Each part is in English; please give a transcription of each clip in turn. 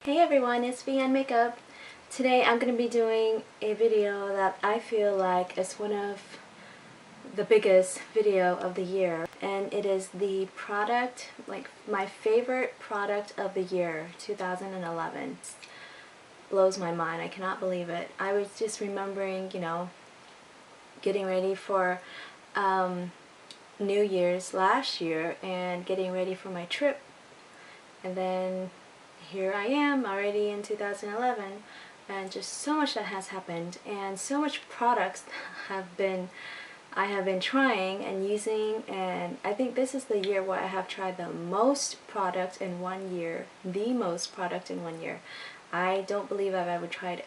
Hey everyone, it's VN Makeup. Today I'm going to be doing a video that I feel like is one of the biggest video of the year, and it is the product, like my favorite product of the year, 2011. Blows my mind. I cannot believe it. I was just remembering, getting ready for New Year's last year and getting ready for my trip, and then here I am already in 2011, and just so much that has happened, and so much products I have been trying and using, and I think this is the year where I have tried the most product in 1 year, the most product in 1 year. I don't believe I've ever tried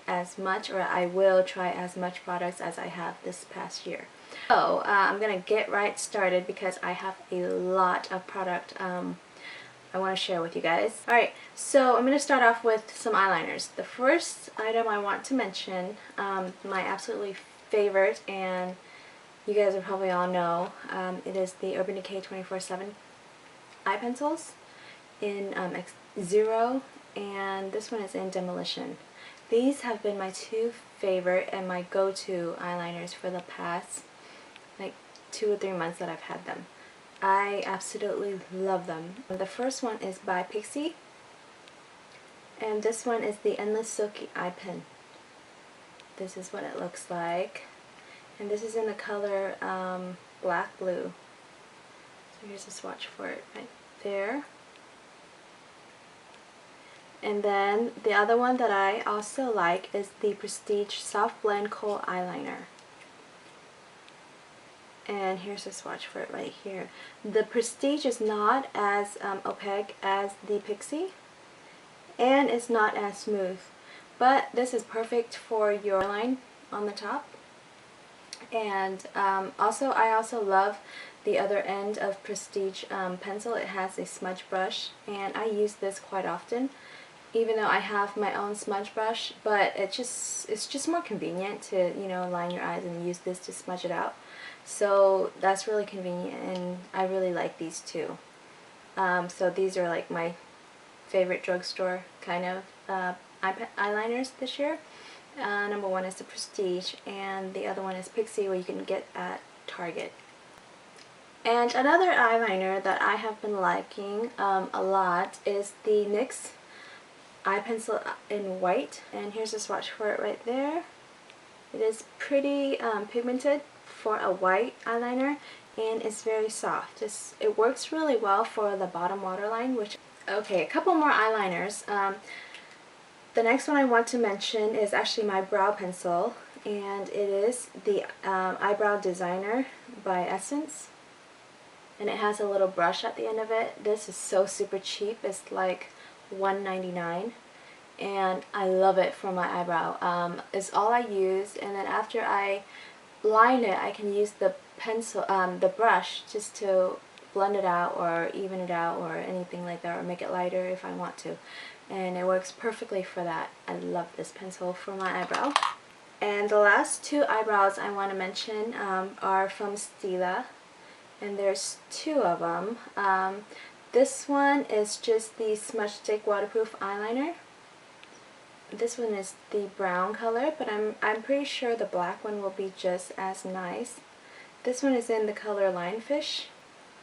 as much, or I will try as much products as I have this past year. So I'm gonna get right started because I have a lot of product I want to share with you guys. Alright, so I'm going to start off with some eyeliners. The first item I want to mention, my absolutely favorite, and you guys will probably all know, it is the Urban Decay 24/7 eye pencils in Zero, and this one is in Demolition. These have been my two favorite and my go-to eyeliners for the past like 2 or 3 months that I've had them. I absolutely love them. The first one is by Pixi, and this one is the Endless Silky Eye Pen. This is what it looks like, and this is in the color black blue. So here's a swatch for it right there. And then the other one that I also like is the Prestige Soft Blend Kohl Eyeliner. And here's a swatch for it right here. The Prestige is not as opaque as the Pixi, and it's not as smooth, but this is perfect for your line on the top. And I also love the other end of Prestige pencil. It has a smudge brush, and I use this quite often, even though I have my own smudge brush, but it's just more convenient to line your eyes and use this to smudge it out. So that's really convenient, and I really like these two. So these are like my favorite drugstore kind of eyeliners this year. Number one is the Prestige, and the other one is Pixi, where you can get at Target. And another eyeliner that I have been liking a lot is the NYX eye pencil in white, and here's a swatch for it right there. It is pretty pigmented for a white eyeliner, and it's very soft. It works really well for the bottom waterline. Okay, a couple more eyeliners. The next one I want to mention is actually my brow pencil, and it is the Eyebrow Designer by Essence, and it has a little brush at the end of it. This is so super cheap. It's like $1.99, and I love it for my eyebrow. It's all I use, and then after I line it, I can use the pencil, the brush, just to blend it out or even it out or anything like that, or make it lighter if I want to, and it works perfectly for that. I love this pencil for my eyebrow. And the last two eyebrows I want to mention are from Stila, and there's two of them. This one is just the Smudge Stick Waterproof Eyeliner. This one is the brown color, but I'm pretty sure the black one will be just as nice. This one is in the color Lionfish.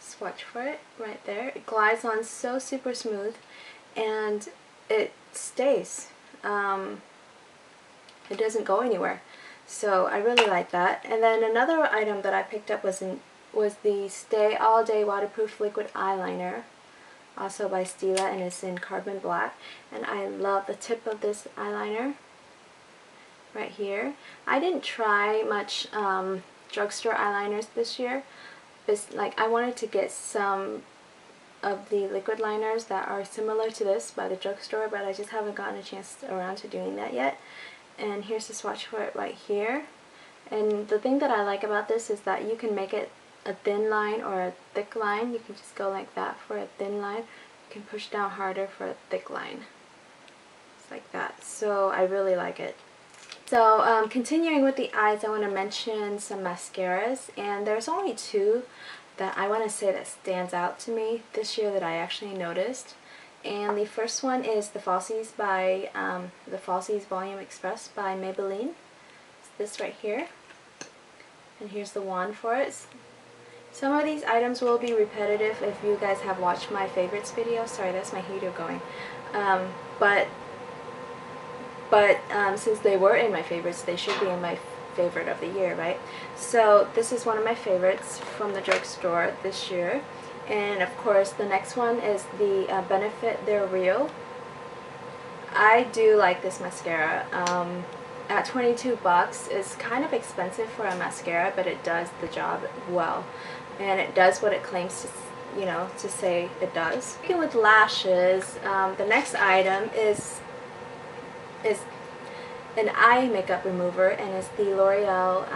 Swatch for it right there. It glides on so super smooth, and it stays. It doesn't go anywhere. So I really like that. And then another item that I picked up was the Stay All Day Waterproof Liquid Eyeliner, also by Stila, and it's in Carbon Black, and I love the tip of this eyeliner right here. I didn't try much drugstore eyeliners this year. I wanted to get some of the liquid liners that are similar to this by the drugstore, but I just haven't gotten a chance around to doing that yet. And here's the swatch for it right here. And the thing that I like about this is that you can make it a thin line or a thick line. You can just go like that for a thin line. You can push down harder for a thick line. It's like that. So I really like it. So continuing with the eyes, I want to mention some mascaras, and there's only two that I want to say that stands out to me this year that I actually noticed. And the first one is the Falsies by the Falsies Volume Express by Maybeline. It's this right here. And here's the wand for it. Some of these items will be repetitive if you guys have watched my favorites video. Sorry, that's my heater going. But since they were in my favorites, they should be in my favorite of the year, right? So this is one of my favorites from the drugstore this year. And of course, the next one is the Benefit They're Real. I do like this mascara. At 22 bucks, it's kind of expensive for a mascara, but it does the job well. And it does what it claims to, you know, to say it does. Speaking with lashes, the next item is an eye makeup remover, and it's the L'Oreal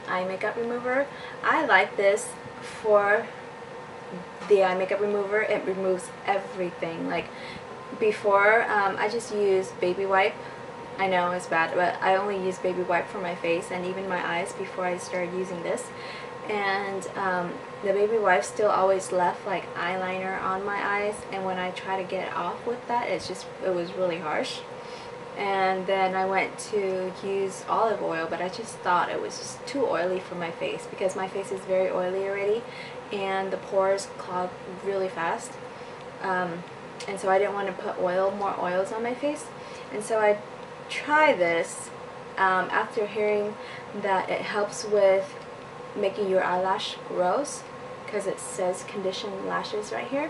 eye makeup remover. I like this for the eye makeup remover. It removes everything. Like before, I just used baby wipe. I know it's bad, but I only use baby wipe for my face and even my eyes before I started using this. And the baby wipe still always left like eyeliner on my eyes, and when I try to get it off with that, it was really harsh. And then I went to use olive oil, but I just thought it was just too oily for my face, because my face is very oily already and the pores clog really fast. And so I didn't want to put more oils on my face. And so I tried this after hearing that it helps with making your eyelash grows, because it says conditioned lashes right here.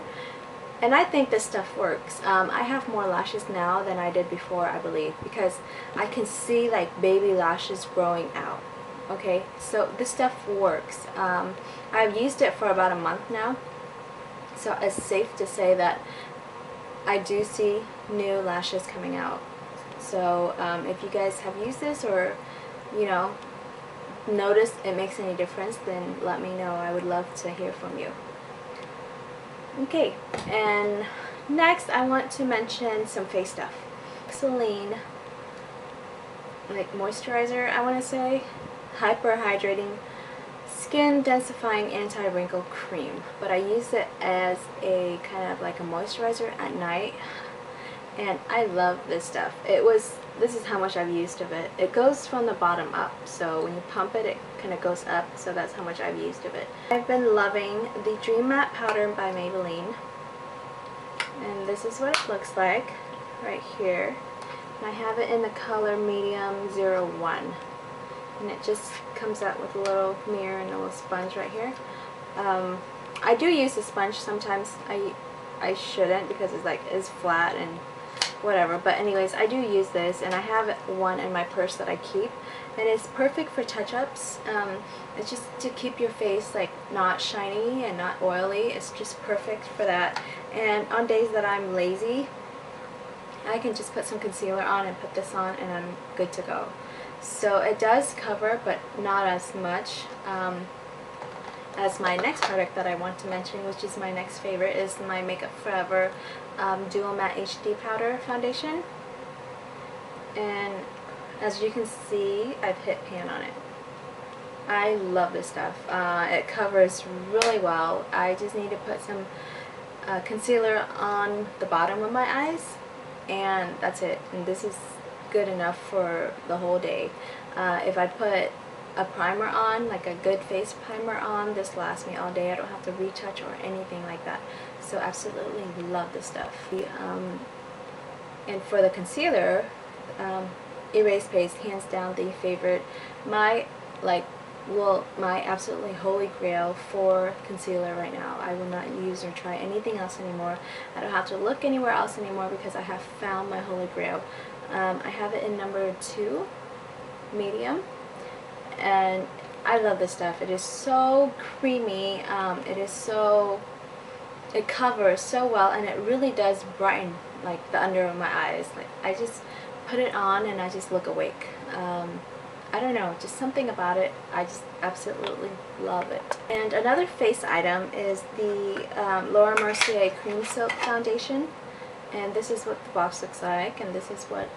And I think this stuff works. I have more lashes now than I did before, I believe, because I can see like baby lashes growing out. Okay, so this stuff works. I've used it for about a month now, so it's safe to say that I do see new lashes coming out. So if you guys have used this, or you know, notice it makes any difference, then let me know. I would love to hear from you. Okay, and next I want to mention some face stuff. Rexaline Moisturizer, I want to say. Hyper Hydrating Skin Densifying Anti-Wrinkle Cream. But I use it as a kind of like a moisturizer at night. And I love this stuff. This is how much I've used of it. It goes from the bottom up, so when you pump it, it kind of goes up, so that's how much I've used of it. I've been loving the Dream Matte Powder by Maybeline. And this is what it looks like right here. And I have it in the color medium 01. And it just comes out with a little mirror and a little sponge right here. I do use the sponge sometimes. I shouldn't, because it's flat and whatever, but anyways, I do use this, and I have one in my purse that I keep, and it's perfect for touch-ups. It's just to keep your face like not shiny and not oily. It's just perfect for that. And on days that I'm lazy, I can just put some concealer on and put this on, and I'm good to go. So it does cover, but not as much as my next product that I want to mention, which is my next favorite, is my Makeup Forever Dual Matte HD Powder Foundation. And as you can see, I've hit pan on it. I love this stuff. It covers really well. I just need to put some concealer on the bottom of my eyes, and that's it. And this is good enough for the whole day. If I put a primer on, like a good face primer on, this lasts me all day. I don't have to retouch or anything like that. So absolutely love this stuff. And for the concealer, Erase Paste, hands down the favorite. My absolutely holy grail for concealer right now. I will not use or try anything else anymore. I don't have to look anywhere else anymore, because I have found my holy grail. I have it in number 2, medium, and I love this stuff. It is so creamy. It covers so well, and it really does brighten like the under of my eyes. Like, I just put it on and I just look awake. I don't know, just something about it. I just absolutely love it. And another face item is the Laura Mercier Cream Silk Foundation. And this is what the box looks like, and this is what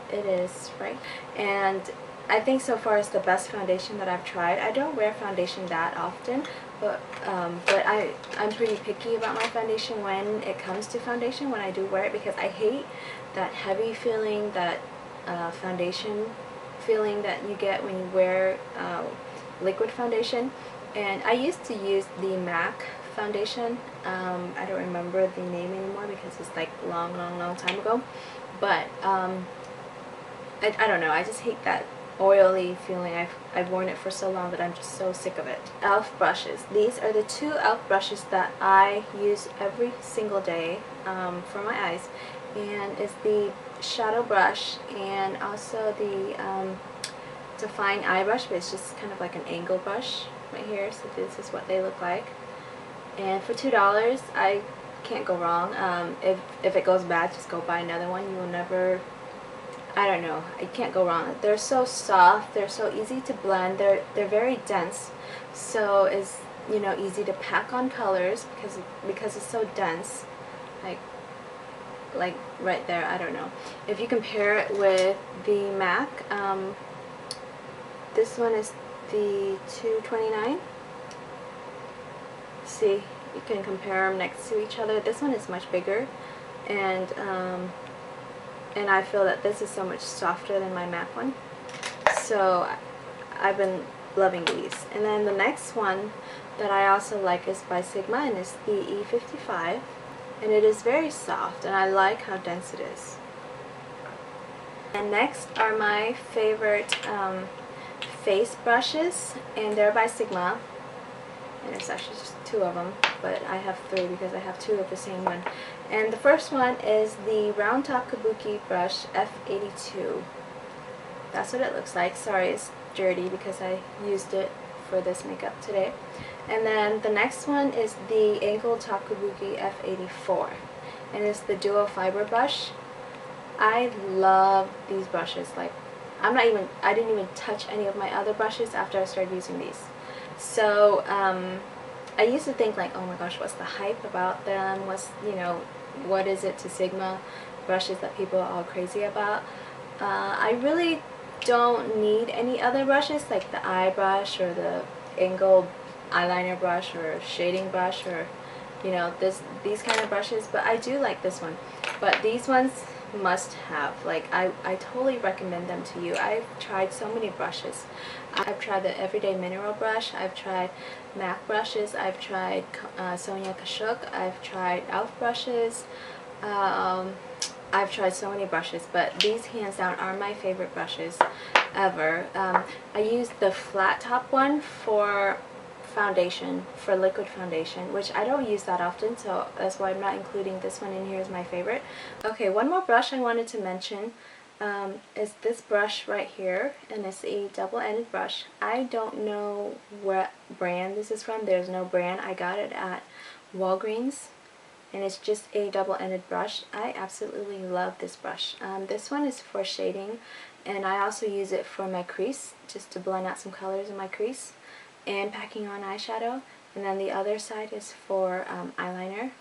it is, right? And I think so far it's the best foundation that I've tried. I don't wear foundation that often, but I'm pretty picky about my foundation when it comes to foundation when I do wear it, because I hate that heavy feeling, that foundation feeling that you get when you wear liquid foundation. And I used to use the MAC foundation. I don't remember the name anymore because it's like long time ago, but I don't know, I just hate that oily feeling. I've worn it for so long that I'm just so sick of it. e.l.f. brushes. These are the two e.l.f. brushes that I use every single day for my eyes, and it's the shadow brush and also the define eye brush, but it's just kind of like an angle brush right here. So this is what they look like, and for $2 I can't go wrong. If it goes bad, just go buy another one. You will never, I don't know, I can't go wrong. They're so soft, they're so easy to blend, they're very dense, so it's, you know, easy to pack on colors because it's so dense, like right there. I don't know. If you compare it with the MAC, this one is the $2.29. See, you can compare them next to each other. This one is much bigger, and I feel that this is so much softer than my MAC one. So I've been loving these. And then the next one that I also like is by Sigma, and it's the E55. And it is very soft, and I like how dense it is. And next are my favorite face brushes, and they're by Sigma. And it's actually just two of them, but I have three because I have two of the same one. And the first one is the round top kabuki brush F82. That's what it looks like. Sorry, it's dirty because I used it for this makeup today. And then the next one is the angled top kabuki F84, and it's the duo fiber brush. I love these brushes. Like, I didn't even touch any of my other brushes after I started using these. So I used to think like, oh my gosh, what's the hype about them? What is it to Sigma brushes that people are all crazy about? I really don't need any other brushes like the eye brush or the angled eyeliner brush or shading brush, or these kind of brushes, but I do like this one. But these ones must have. Like, I totally recommend them to you. I've tried so many brushes. I've tried the Everyday Mineral brush, I've tried MAC brushes, I've tried Sonia Kashuk, I've tried e.l.f. brushes, I've tried so many brushes, but these hands down are my favorite brushes ever. I use the flat top one for foundation, for liquid foundation, which I don't use that often, so that's why I'm not including this one in here as my favorite. Okay, one more brush I wanted to mention is this brush right here, and it's a double-ended brush. I don't know what brand this is from. There's no brand. I got it at Walgreens, and it's just a double-ended brush. I absolutely love this brush. This one is for shading, and I also use it for my crease, just to blend out some colors in my crease and packing on eyeshadow. And then the other side is for eyeliner.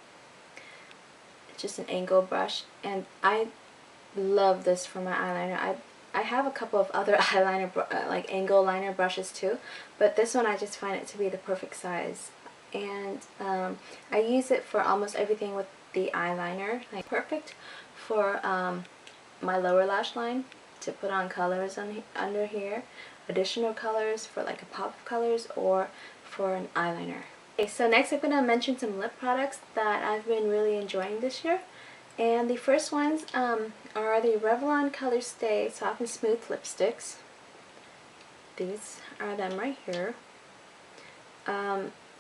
It's just an angle brush, and I love this for my eyeliner. I have a couple of other eyeliner like angle liner brushes too, but this one I just find it to be the perfect size, and I use it for almost everything with the eyeliner. Like, perfect for my lower lash line, to put on colors under here, additional colors for like a pop of colors, or for an eyeliner. Okay, so next I'm going to mention some lip products that I've been really enjoying this year. And the first ones are the Revlon Color Stay Soft and Smooth Lipsticks. These are them right here.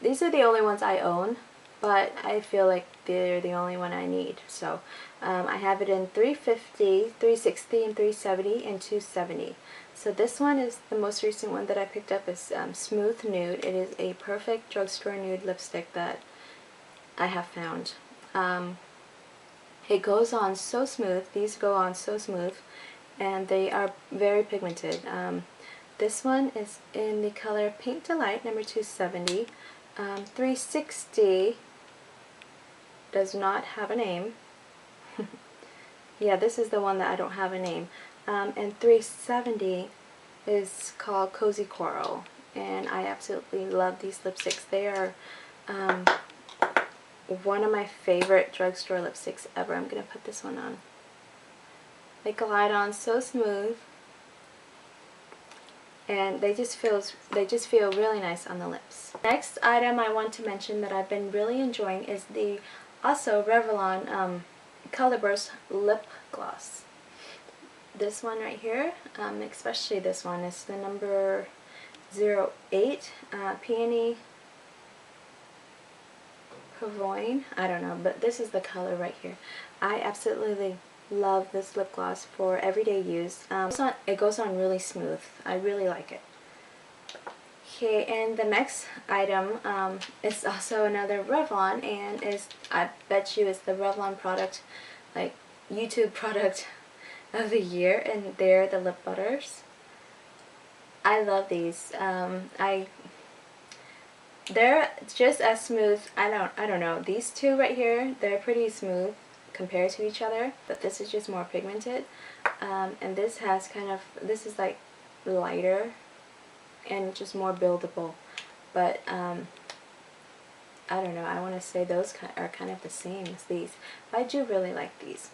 These are the only ones I own, but I feel like they're the only one I need. So I have it in 350, 360, and 370, and 270. So this one is the most recent one that I picked up. Is Smooth Nude. It is a perfect drugstore nude lipstick that I have found. It goes on so smooth. These go on so smooth, and they are very pigmented. This one is in the color Pink Delight, number 270. 360 does not have a name. Yeah, this is the one that I don't have a name. And 370 is called Cozy Coral, and I absolutely love these lipsticks. They are one of my favorite drugstore lipsticks ever. I'm going to put this one on. They glide on so smooth, and they just feel really nice on the lips. Next item I want to mention that I've been really enjoying is the also Revlon Colorburst Lip Gloss. This one right here, especially this one, is the number 08 Peony Pavoine. I don't know, but this is the color right here. I absolutely love this lip gloss for everyday use. It goes on really smooth. I really like it. Okay, and the next item is also another Revlon, and I bet you it's the Revlon product, like YouTube product of the year, and they're the Lip Butters. I love these. They're just as smooth. I don't know. These two right here, they're pretty smooth compared to each other, but this is just more pigmented, and this is like lighter and just more buildable, but I don't know, I want to say those are kind of the same as these, but I do really like these.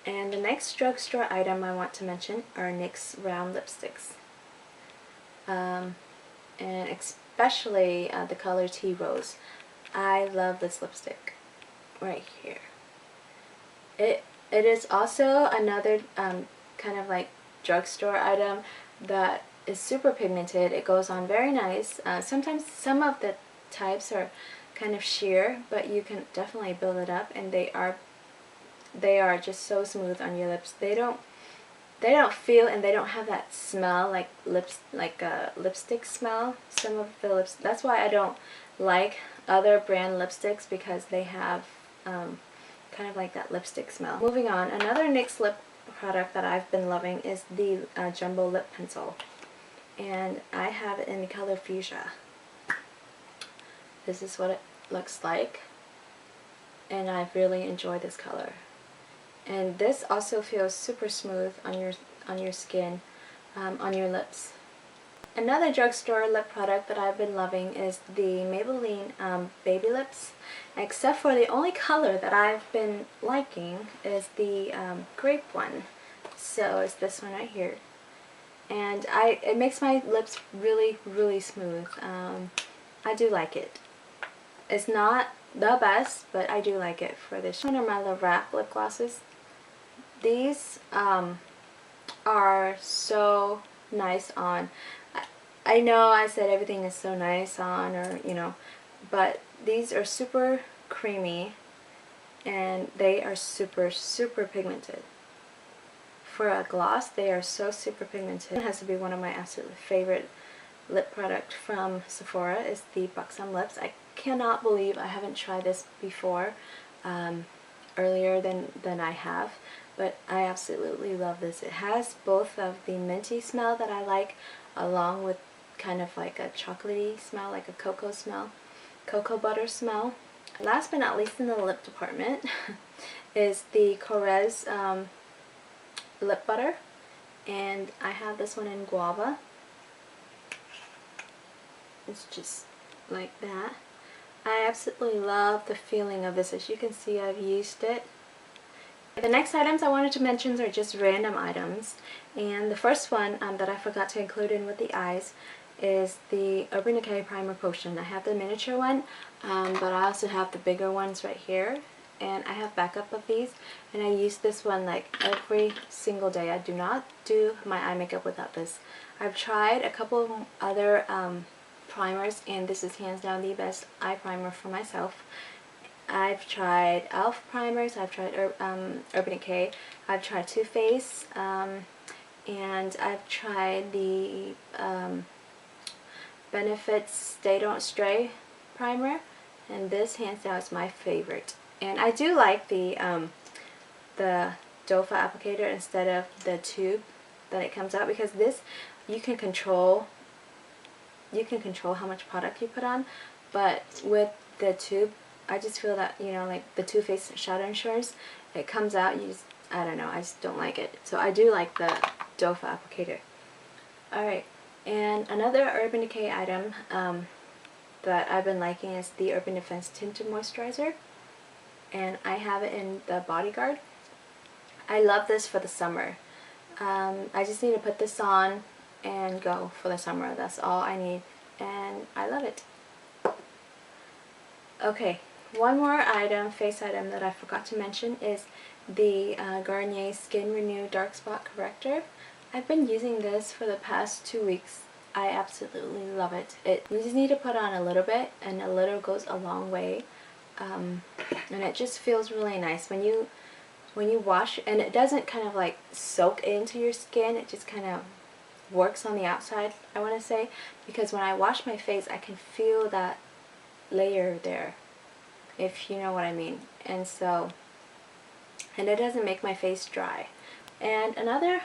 And the next drugstore item I want to mention are NYX round lipsticks, and especially the color Tea Rose. I love this lipstick right here. It is also another kind of like drugstore item that is super pigmented. It goes on very nice. Sometimes some of the types are kind of sheer, but you can definitely build it up, and they are just so smooth on your lips. They don't feel, and they don't have that smell like a lipstick smell. Some of the lips, that's why I don't like other brand lipsticks, because they have kind of like that lipstick smell. Moving on, another NYX lip product that I've been loving is the Jumbo Lip Pencil, and I have it in the color Fuchsia. This is what it looks like, and I really enjoy this color. And this also feels super smooth on your skin, on your lips. Another drugstore lip product that I've been loving is the Maybeline Baby Lips, except for the only color that I've been liking is the grape one. So it's this one right here, and it makes my lips really, really smooth. I do like it. It's not the best, but I do like it for this. One are my Le Wrap lip glosses. These are so nice on. I know I said everything is so nice on, or you know, but these are super creamy, and they are super, super pigmented. For a gloss, they are so super pigmented. It has to be one of my absolute favorite lip product from Sephora is the Buxom Lips. I cannot believe I haven't tried this before, earlier than I have, but I absolutely love this. It has both of the minty smell that I like, along with kind of like a chocolatey smell, like a cocoa butter smell. Last but not least in the lip department is the Korres Lip Butter, and I have this one in Guava. It's just like that. I absolutely love the feeling of this. As you can see, I've used it. The next items I wanted to mention are just random items, and the first one that I forgot to include in with the eyes is the Urban Decay Primer Potion. I have the miniature one, but I also have the bigger ones right here, and I have backup of these, and I use this one like every single day. I do not do my eye makeup without this. I've tried a couple of other primers, and this is hands down the best eye primer for myself. I've tried e.l.f. primers, I've tried Urban Decay, I've tried Too Faced, and I've tried the Benefits Stay Don't Stray primer, and this hands down is my favorite. And I do like the doe foot applicator instead of the tube that it comes out, because this you can control how much product you put on, but with the tube I just feel that, you know, like the Too Faced Shadow Insurance, it comes out, I don't know, I just don't like it. So I do like the doe foot applicator. Alright, And another Urban Decay item that I've been liking is the Urban Defense Tinted Moisturizer. And I have it in the Bodyguard. I love this for the summer. I just need to put this on and go for the summer. That's all I need. And I love it. Okay, one more item, face item that I forgot to mention is the Garnier Skin Renew Dark Spot Corrector. I've been using this for the past 2 weeks. I absolutely love it. You just need to put on a little bit, and a little goes a long way. And it just feels really nice when you wash, and it doesn't kind of like soak into your skin. It just kind of works on the outside, I want to say, because when I wash my face, I can feel that layer there, if you know what I mean. And it doesn't make my face dry. And another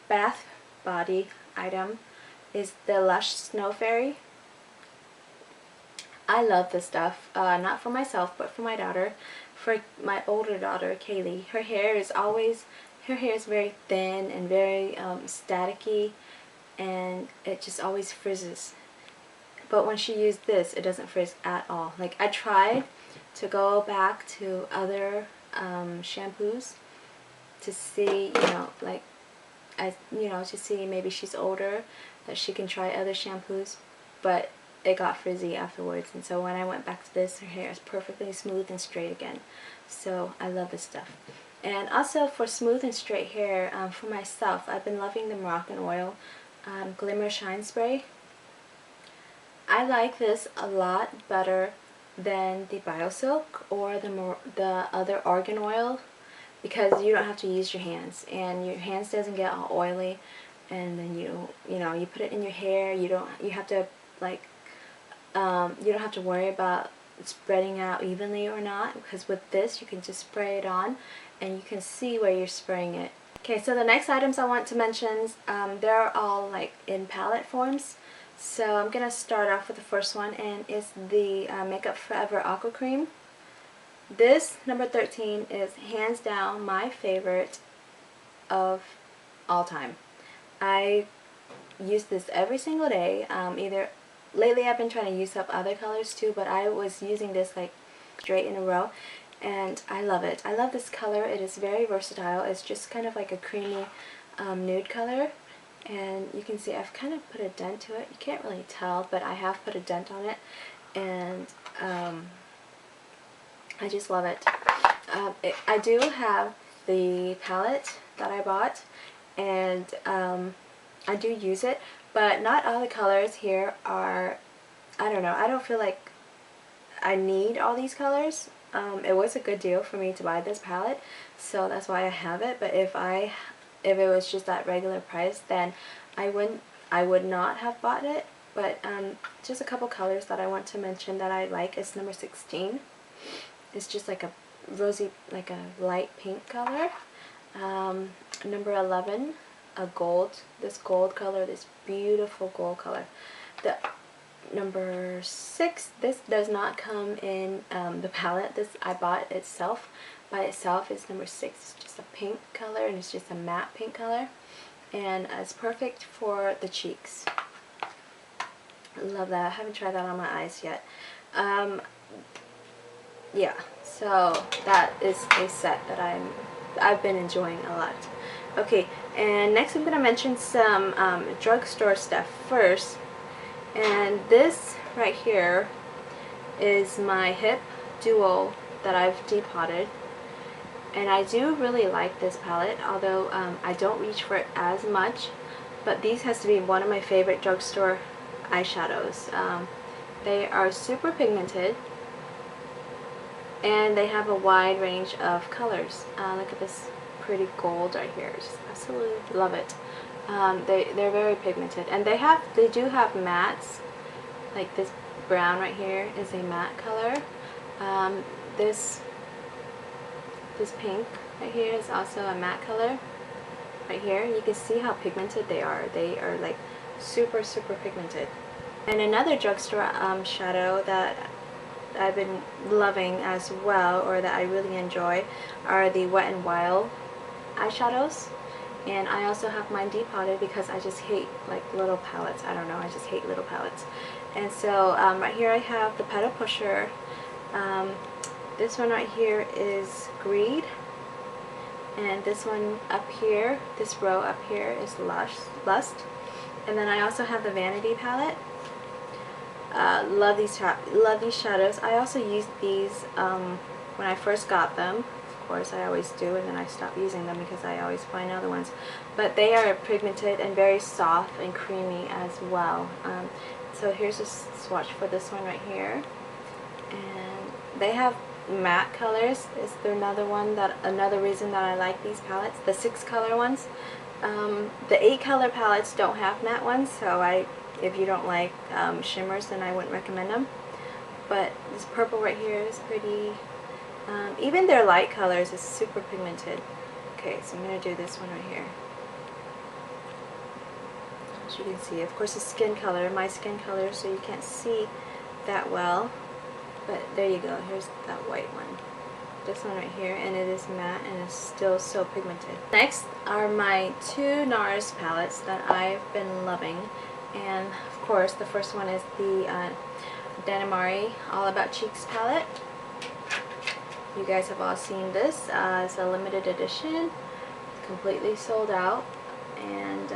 bath body item is the Lush Snow Fairy. I love this stuff, not for myself, but for my daughter, for my older daughter, Kaylee. Her hair is very thin and very staticky, and it just always frizzes. But when she used this, it doesn't frizz at all. Like, I tried to go back to other shampoos to see, to see maybe she's older, that she can try other shampoos, but it got frizzy afterwards. And so when I went back to this, her hair is perfectly smooth and straight again. So I love this stuff. And also for smooth and straight hair, for myself, I've been loving the Moroccan Oil Glimmer Shine Spray. I like this a lot better than the BioSilk or the other argan oil, because you don't have to use your hands, and your hands doesn't get all oily, and then you put it in your hair. You don't have to worry about spreading out evenly or not, because with this you can just spray it on and you can see where you're spraying it. Okay, so the next items I want to mention, they're all like in palette forms. So I'm gonna start off with the first one, and it's the Makeup Forever Aqua Cream. This number 13 is hands down my favorite of all time. I use this every single day. Lately I've been trying to use up other colors too, but I was using this like straight in a row, and I love it. I love this color. It is very versatile. It's just kind of like a creamy nude color, and you can see I've kind of put a dent to it. You can't really tell, but I have put a dent on it, and I just love it. I do have the palette that I bought, and I do use it, but not all the colors here are, I don't know, I don't feel like I need all these colors. It was a good deal for me to buy this palette, so that's why I have it. But if it was just that regular price, then I would not have bought it. But just a couple colors that I want to mention that I like is number 16. It's just like a rosy, like a light pink color. Number 11, a gold. This gold color, this beautiful gold color. The number 6, this does not come in the palette. This I bought itself. By itself is number 6. It's just a pink color, and it's just a matte pink color, and it's perfect for the cheeks. Love that. I haven't tried that on my eyes yet. Yeah, so that is a set that I've been enjoying a lot. Okay, and next I'm gonna mention some drugstore stuff first. And this right here is my Hip Duo that I've depotted. And I do really like this palette, although I don't reach for it as much. But these has to be one of my favorite drugstore eyeshadows. They are super pigmented, and they have a wide range of colors. Look at this pretty gold right here. Just absolutely love it. They're very pigmented, and they do have mattes. Like this brown right here is a matte color. This pink right here is also a matte color. Right here, you can see how pigmented they are. They are like super pigmented. And another drugstore shadow that I've been loving as well, or that I really enjoy, are the Wet n Wild eyeshadows. And I also have mine depotted because I just hate like little palettes. I don't know, I just hate little palettes. And so right here I have the Petal Pusher. This one right here is Greed. And this one up here, this row up here is Lust. And then I also have the Vanity palette. Love these shadows. I also used these when I first got them. Of course, I always do, and then I stop using them because I always find other ones. But they are pigmented and very soft and creamy as well. So here's a swatch for this one right here. And they have matte colors. Is there another reason that I like these palettes? The 6 color ones. The 8 color palettes don't have matte ones, so if you don't like shimmers, then I wouldn't recommend them. But this purple right here is pretty. Even their light colors is super pigmented. Okay, so I'm going to do this one right here. As you can see, of course, it's skin color, my skin color, so you can't see that well. But there you go, here's that white one. This one right here, and it is matte and it's still so pigmented. Next are my 2 Nars palettes that I've been loving. And of course, the first one is the Danmari All About Cheeks palette. You guys have all seen this. It's a limited edition, completely sold out, and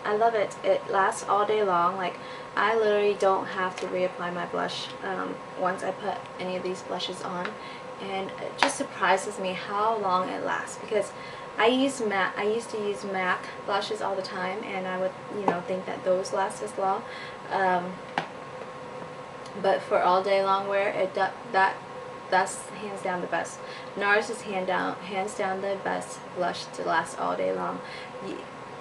I love it. It lasts all day long. Like, I literally don't have to reapply my blush once I put any of these blushes on, and it just surprises me how long it lasts, because I used to use MAC blushes all the time, and I would, think that those last as long. But for all day long wear, that's hands down the best. Nars is hands down the best blush to last all day long.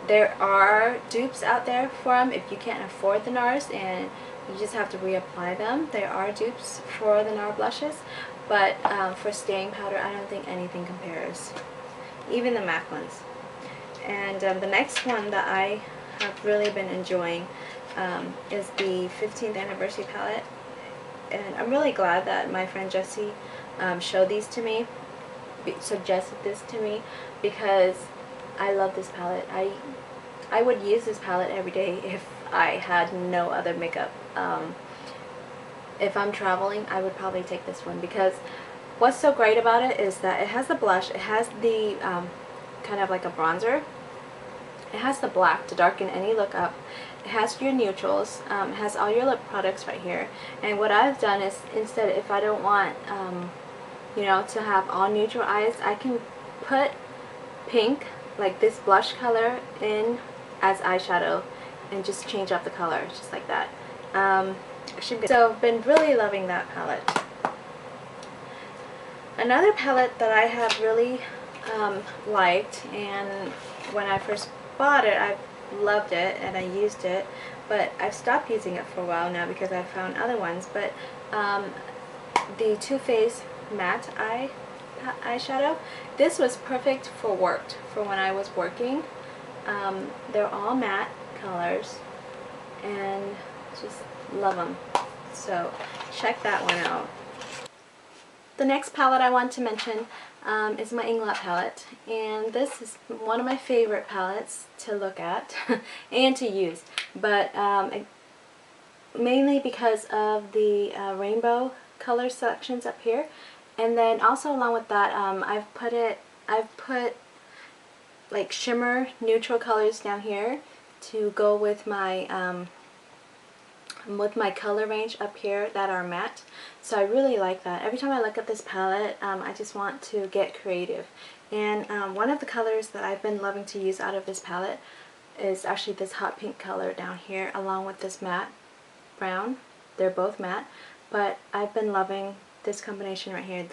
There are dupes out there for them if you can't afford the Nars and you just have to reapply them. There are dupes for the Nars blushes, but for staying powder, I don't think anything compares, even the MAC ones. And the next one that I have really been enjoying is the 15th anniversary palette. And I'm really glad that my friend Jessie showed these to me, suggested this to me, because I love this palette. I would use this palette every day if I had no other makeup. If I'm traveling, I would probably take this one, because what's so great about it is that it has the blush, it has the kind of like a bronzer, it has the black to darken any look up, it has your neutrals, it has all your lip products right here. And what I've done is, instead, if I don't want to have all neutral eyes, I can put pink, like this blush color, in as eyeshadow and just change up the color just like that. So I've been really loving that palette. Another palette that I have really liked, and when I first bought it, I loved it and I used it, but I've stopped using it for a while now because I found other ones. But the Too Faced matte eyeshadow, this was perfect for when I was working. They're all matte colors and just love them, so check that one out. The next palette I want to mention is my Inglot palette, and this is one of my favorite palettes to look at and to use, but mainly because of the rainbow color selections up here. And then also along with that, I've put like shimmer neutral colors down here to go with my color range up here that are matte. So I really like that. Every time I look at this palette, I just want to get creative. And one of the colors that I've been loving to use out of this palette is actually this hot pink color down here, along with this matte brown. They're both matte, but I've been loving this combination right here.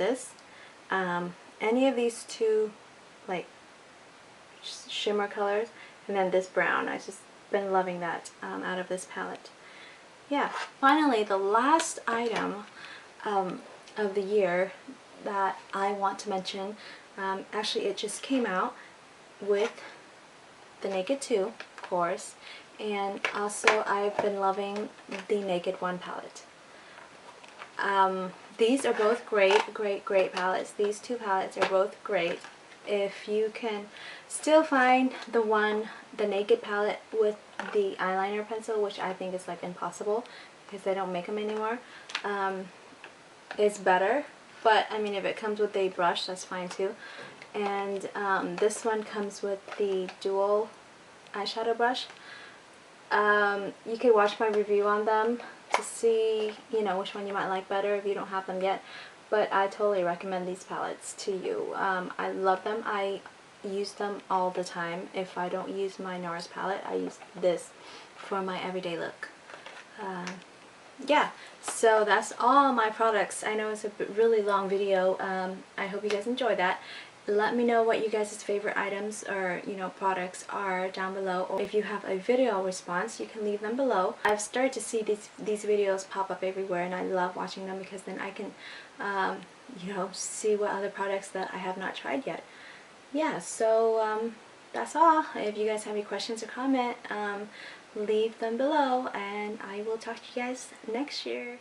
Any of these two like shimmer colors, and then this brown. I've just been loving that out of this palette. Yeah, finally, the last item of the year that I want to mention, actually it just came out with the Naked 2, of course, and also I've been loving the Naked 1 palette. These are both great palettes. These two palettes are both great. if you can still find the Naked palette with the eyeliner pencil, which I think is like impossible because they don't make them anymore, is better. But I mean, if it comes with a brush, that's fine too. And this one comes with the dual eyeshadow brush. You could watch my review on them to see, you know, which one you might like better if you don't have them yet. But I totally recommend these palettes to you. I love them. I use them all the time. If I don't use my Nars palette, I use this for my everyday look. Yeah, so that's all my products. I know it's a really long video. I hope you guys enjoyed that. Let me know what you guys' favorite items or, you know, products are down below. Or if you have a video response, you can leave them below. I've started to see these videos pop up everywhere, and I love watching them because then I can, you know, see what other products that I have not tried yet. Yeah, so that's all. If you guys have any questions or comment, leave them below, and I will talk to you guys next year.